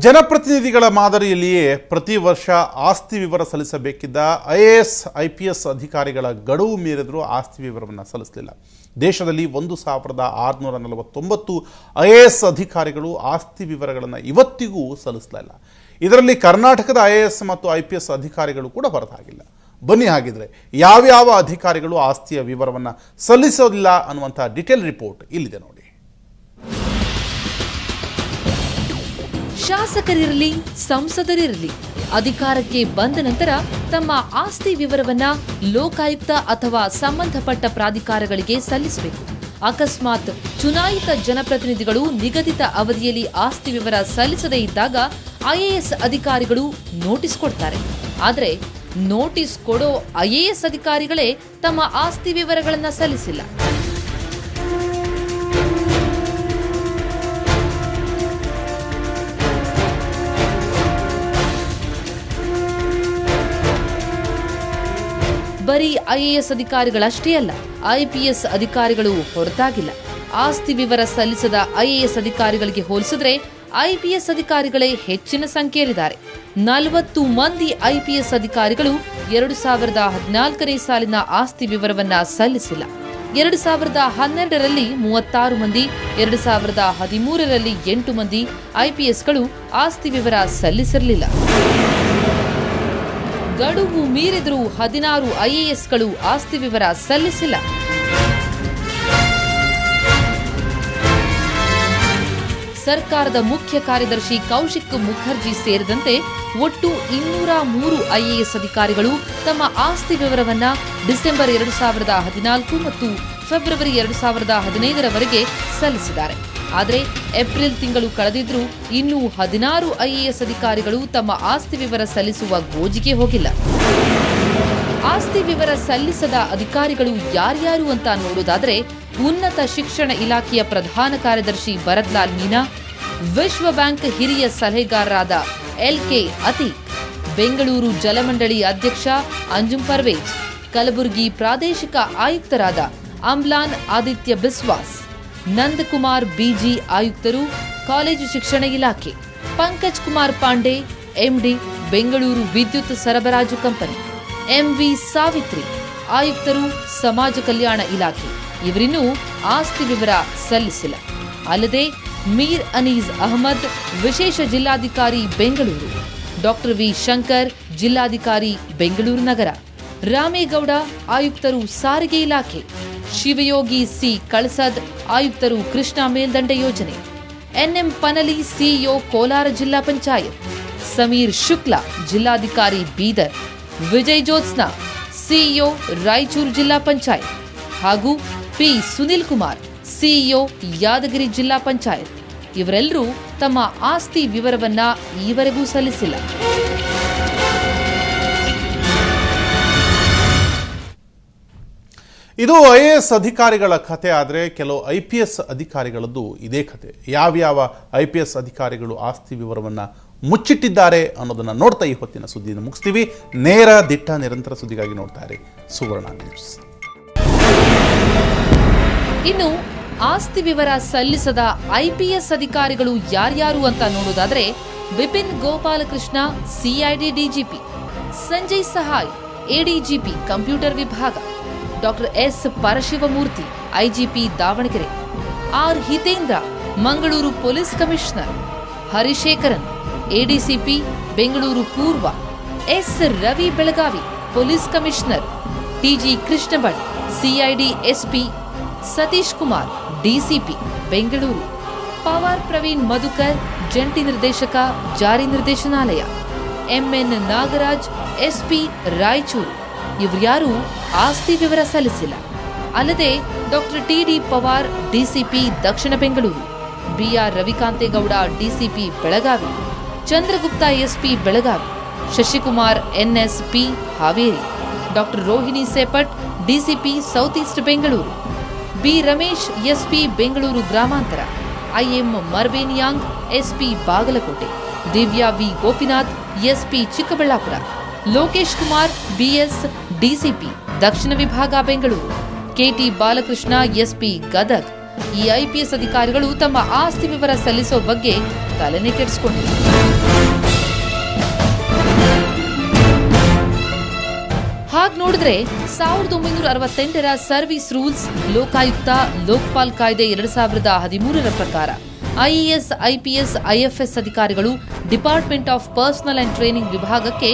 ಜನಪ್ರತಿನಿಧಿಗಳ ಮಾದರಿಯಲ್ಲಿಯೇ ಪ್ರತಿ ವರ್ಷ ಆಸ್ತಿ ವಿವರ ಸಲ್ಲಿಸಬೇಕಿದ್ದ IAS IPS ಅಧಿಕಾರಿಗಳ ಗಡುವು ಮೀರಿದರೂ ಆಸ್ತಿ ವಿವರವನ್ನು ಸಲ್ಲಿಸಲಿಲ್ಲ. ದೇಶದಲ್ಲಿ 1649 IAS ಅಧಿಕಾರಿಗಳು ಆಸ್ತಿ ವಿವರಗಳನ್ನು ಇವತ್ತಿಗೂ ಸಲ್ಲಿಸಲಿಲ್ಲ. ಇದರಲ್ಲಿ ಕರ್ನಾಟಕದ IAS ಮತ್ತು IPS ಅಧಿಕಾರಿಗಳು ಕೂಡ ಹೊರತಾಗಿಲ್ಲ. ಬನ್ನಿ ಹಾಗಿದ್ರೆ ಯಾವ್ಯಾವ ಅಧಿಕಾರಿಗಳು ಆಸ್ತಿಯ ವಿವರವನ್ನು ಸಲ್ಲಿಸೋದಿಲ್ಲ ಅನ್ನುವಂಥ ಡಿಟೇಲ್ ರಿಪೋರ್ಟ್ ಇಲ್ಲಿದೆ ನೋಡಿ. ಶಾಸಕರಿರಲಿ ಸಂಸದರಿರಲಿ ಅಧಿಕಾರಕ್ಕೆ ಬಂದ ನಂತರ ತಮ್ಮ ಆಸ್ತಿ ವಿವರವನ್ನ ಲೋಕಾಯುಕ್ತ ಅಥವಾ ಸಂಬಂಧಪಟ್ಟ ಪ್ರಾಧಿಕಾರಗಳಿಗೆ ಸಲ್ಲಿಸಬೇಕು. ಅಕಸ್ಮಾತ್ ಚುನಾಯಿತ ಜನಪ್ರತಿನಿಧಿಗಳು ನಿಗದಿತ ಅವಧಿಯಲ್ಲಿ ಆಸ್ತಿ ವಿವರ ಸಲ್ಲಿಸದೇ ಇದ್ದಾಗ IAS ಅಧಿಕಾರಿಗಳು ನೋಟಿಸ್ ಕೊಡ್ತಾರೆ. ಆದರೆ ನೋಟಿಸ್ ಕೊಡೋ IAS ಅಧಿಕಾರಿಗಳೇ ತಮ್ಮ ಆಸ್ತಿ ವಿವರಗಳನ್ನು ಸಲ್ಲಿಸಿಲ್ಲ. ಬರೀ IAS ಅಧಿಕಾರಿಗಳಷ್ಟೇ ಅಲ್ಲ, IPS ಅಧಿಕಾರಿಗಳು ಹೊರತಾಗಿಲ್ಲ. ಆಸ್ತಿ ವಿವರ ಸಲ್ಲಿಸದ IAS ಅಧಿಕಾರಿಗಳಿಗೆ ಹೋಲಿಸಿದ್ರೆ IPS ಅಧಿಕಾರಿಗಳೇ ಹೆಚ್ಚಿನ ಸಂಖ್ಯೆಯಲ್ಲಿದ್ದಾರೆ. 40 ಮಂದಿ IPS ಅಧಿಕಾರಿಗಳು 2014ನೇ ಸಾಲಿನ ಆಸ್ತಿ ವಿವರವನ್ನ ಸಲ್ಲಿಸಿಲ್ಲ. 2012ರಲ್ಲಿ 36 ಮಂದಿ, 2013ರಲ್ಲಿ 8 ಮಂದಿ IPSಗಳು ಆಸ್ತಿ ವಿವರ ಸಲ್ಲಿಸಿರಲಿಲ್ಲ. ಗಡುವು ಮೀರಿದರೂ 16 IASಗಳು ಆಸ್ತಿ ವಿವರ ಸಲ್ಲಿಸಿಲ್ಲ. ಸರ್ಕಾರದ ಮುಖ್ಯ ಕಾರ್ಯದರ್ಶಿ ಕೌಶಿಕ್ ಮುಖರ್ಜಿ ಸೇರಿದಂತೆ ಒಟ್ಟು 203 IAS ಅಧಿಕಾರಿಗಳು ತಮ್ಮ ಆಸ್ತಿ ವಿವರವನ್ನ ಡಿಸೆಂಬರ್ 2014 ಮತ್ತು ಫೆಬ್ರವರಿ 2015ರವರೆಗೆ ಸಲ್ಲಿಸಿದ್ದಾರೆ. ಆದರೆ ಏಪ್ರಿಲ್ ತಿಂಗಳು ಕಳೆದಿದ್ರೂ ಇನ್ನೂ 16 IAS ಅಧಿಕಾರಿಗಳು ತಮ್ಮ ಆಸ್ತಿ ವಿವರ ಸಲ್ಲಿಸುವ ಗೋಜಿಗೆ ಹೋಗಿಲ್ಲ. ಆಸ್ತಿ ವಿವರ ಸಲ್ಲಿಸದ ಅಧಿಕಾರಿಗಳು ಯಾರ್ಯಾರು ಅಂತ ನೋಡೋದಾದ್ರೆ, ಉನ್ನತ ಶಿಕ್ಷಣ ಇಲಾಖೆಯ ಪ್ರಧಾನ ಕಾರ್ಯದರ್ಶಿ ಭರತ್ಲಾಲ್ ಮೀನಾ, ವಿಶ್ವ ಬ್ಯಾಂಕ್ ಹಿರಿಯ ಸಲಹೆಗಾರರಾದ LK ಅತೀಕ್, ಬೆಂಗಳೂರು ಜಲಮಂಡಳಿ ಅಧ್ಯಕ್ಷ ಅಂಜುಮ್ ಪರ್ವೇಜ್, ಕಲಬುರಗಿ ಪ್ರಾದೇಶಿಕ ಆಯುಕ್ತರಾದ ಅಮ್ಲಾನ್ ಆದಿತ್ಯ ಬಿಸ್ವಾಸ್, ನಂದಕುಮಾರ್ BG ಆಯುಕ್ತರು ಕಾಲೇಜು ಶಿಕ್ಷಣ ಇಲಾಖೆ, ಪಂಕಜ್ ಕುಮಾರ್ ಪಾಂಡೆ MD ಬೆಂಗಳೂರು ವಿದ್ಯುತ್ ಸರಬರಾಜು ಕಂಪನಿ, MV ಸಾವಿತ್ರಿ ಆಯುಕ್ತರು ಸಮಾಜ ಕಲ್ಯಾಣ ಇಲಾಖೆ ಇವರಿನ್ನೂ ಆಸ್ತಿ ವಿವರ ಸಲ್ಲಿಸಿಲ್ಲ. ಅಲ್ಲದೆ ಮೀರ್ ಅನೀಸ್ ಅಹಮದ್ ವಿಶೇಷ ಜಿಲ್ಲಾಧಿಕಾರಿ ಬೆಂಗಳೂರು, ಡಾಕ್ಟರ್ V ಶಂಕರ್ ಜಿಲ್ಲಾಧಿಕಾರಿ ಬೆಂಗಳೂರು ನಗರ, ರಾಮೇಗೌಡ ಆಯುಕ್ತರು ಸಾರಿಗೆ ಇಲಾಖೆ, ಶಿವಯೋಗಿ C ಕಳಸದ್ ಆಯುಕ್ತರು ಕೃಷ್ಣ ಮೇಲ್ದಂಡೆ ಯೋಜನೆ, NM ಪನಲಿ CEO ಕೋಲಾರ ಜಿಲ್ಲಾ ಪಂಚಾಯತ್, ಸಮೀರ್ ಶುಕ್ಲಾ ಜಿಲ್ಲಾಧಿಕಾರಿ ಬೀದರ್, ವಿಜಯ್ ಜ್ಯೋತ್ಸ್ನಾ CEO ರಾಯಚೂರು ಜಿಲ್ಲಾ ಪಂಚಾಯತ್ ಹಾಗೂ P ಸುನಿಲ್ ಕುಮಾರ್ CEO ಯಾದಗಿರಿ ಜಿಲ್ಲಾ ಪಂಚಾಯತ್ ಇವರೆಲ್ಲರೂ ತಮ್ಮ ಆಸ್ತಿ ವಿವರವನ್ನ ಈವರೆಗೂ ಸಲ್ಲಿಸಿಲ್ಲ. ಇದು IAS ಅಧಿಕಾರಿಗಳ ಕಥೆ. ಆದರೆ ಕೆಲವು IPS ಅಧಿಕಾರಿಗಳದ್ದು ಇದೇ ಕಥೆ. ಯಾವ್ಯಾವ IPS ಅಧಿಕಾರಿಗಳು ಆಸ್ತಿ ವಿವರವನ್ನು ಮುಚ್ಚಿಟ್ಟಿದ್ದಾರೆ ಅನ್ನೋದನ್ನು ನೋಡ್ತಾ ಈ ಹೊತ್ತಿನ ಸುದ್ದಿಯನ್ನು ಮುಗಿಸ್ತೀವಿ. ನೇರ ದಿಟ್ಟ ನಿರಂತರ ಸುದ್ದಿಗಾಗಿ ನೋಡ್ತಾ ಇರಿ ಸುವರ್ಣ ನ್ಯೂಸ್. ಇನ್ನು ಆಸ್ತಿ ವಿವರ ಸಲ್ಲಿಸದ IPS ಅಧಿಕಾರಿಗಳು ಯಾರ್ಯಾರು ಅಂತ ನೋಡೋದಾದ್ರೆ, Bipin Gopalakrishna CID DGP, Sanjay Sahay ADGP computer ವಿಭಾಗ, doctor S Parashivamurthy IGP Davanagere, R Hitendra Mangaluru police commissioner, Harishekaran ADCP Bengaluru ಪೂರ್ವ, S Ravi Belagavi police commissioner, TG Krishnabhat CID SP, Satish Kumar DCP Bengaluru, Pawar Praveen Madhukar ಜಂಟಿ ನಿರ್ದೇಶಕ ಜಾರಿ ನಿರ್ದೇಶನಾಲಯ, MN ನಾಗರಾಜ್ SP ರಾಯಚೂರು ಇವ್ರ್ಯಾರೂ ಆಸ್ತಿ ವಿವರ ಸಲ್ಲಿಸಿಲ್ಲ. ಅಲ್ಲದೆ ಡಾಕ್ಟರ್ TD ಪವಾರ್ DCP ದಕ್ಷಿಣ Bengaluru, BR Ravikanthegowda DCP Belagavi, Chandragupta SP Belagavi, Shashikumar NSP Haveri, doctor Rohini Sepat DCP south east Bengaluru, B Ramesh SP Bengaluru ಗ್ರಾಮಾಂತರ, IM ಮರ್ವೇನಿಯಾಂಗ್ SP Bagalkot, Divya V Gopinath SP Chikkaballapur, Lokesh Kumar BS DCP ದಕ್ಷಿಣ ವಿಭಾಗ ಬೆಂಗಳೂರು, KT ಬಾಲಕೃಷ್ಣ SP ಗದಗ್, ಈ ಐಪಿಎಸ್ ಅಧಿಕಾರಿಗಳು ತಮ್ಮ ಆಸ್ತಿ ವಿವರ ಸಲ್ಲಿಸೋ ಬಗ್ಗೆ ತಲೆನೇ ಕೆಡಿಸಿಕೊಂಡಿಲ್ಲ. ಹಾಗೆ ನೋಡಿದ್ರೆ 1968ರ ಸರ್ವಿಸ್ ರೂಲ್ಸ್, ಲೋಕಾಯುಕ್ತ, ಲೋಕ್ಪಾಲ್ ಕಾಯ್ದೆ 2013ರ ಪ್ರಕಾರ ಐಎಎಸ್, ಐಪಿಎಸ್, ಐಎಫ್ಎಸ್ ಅಧಿಕಾರಿಗಳು department of personal and training ವಿಭಾಗಕ್ಕೆ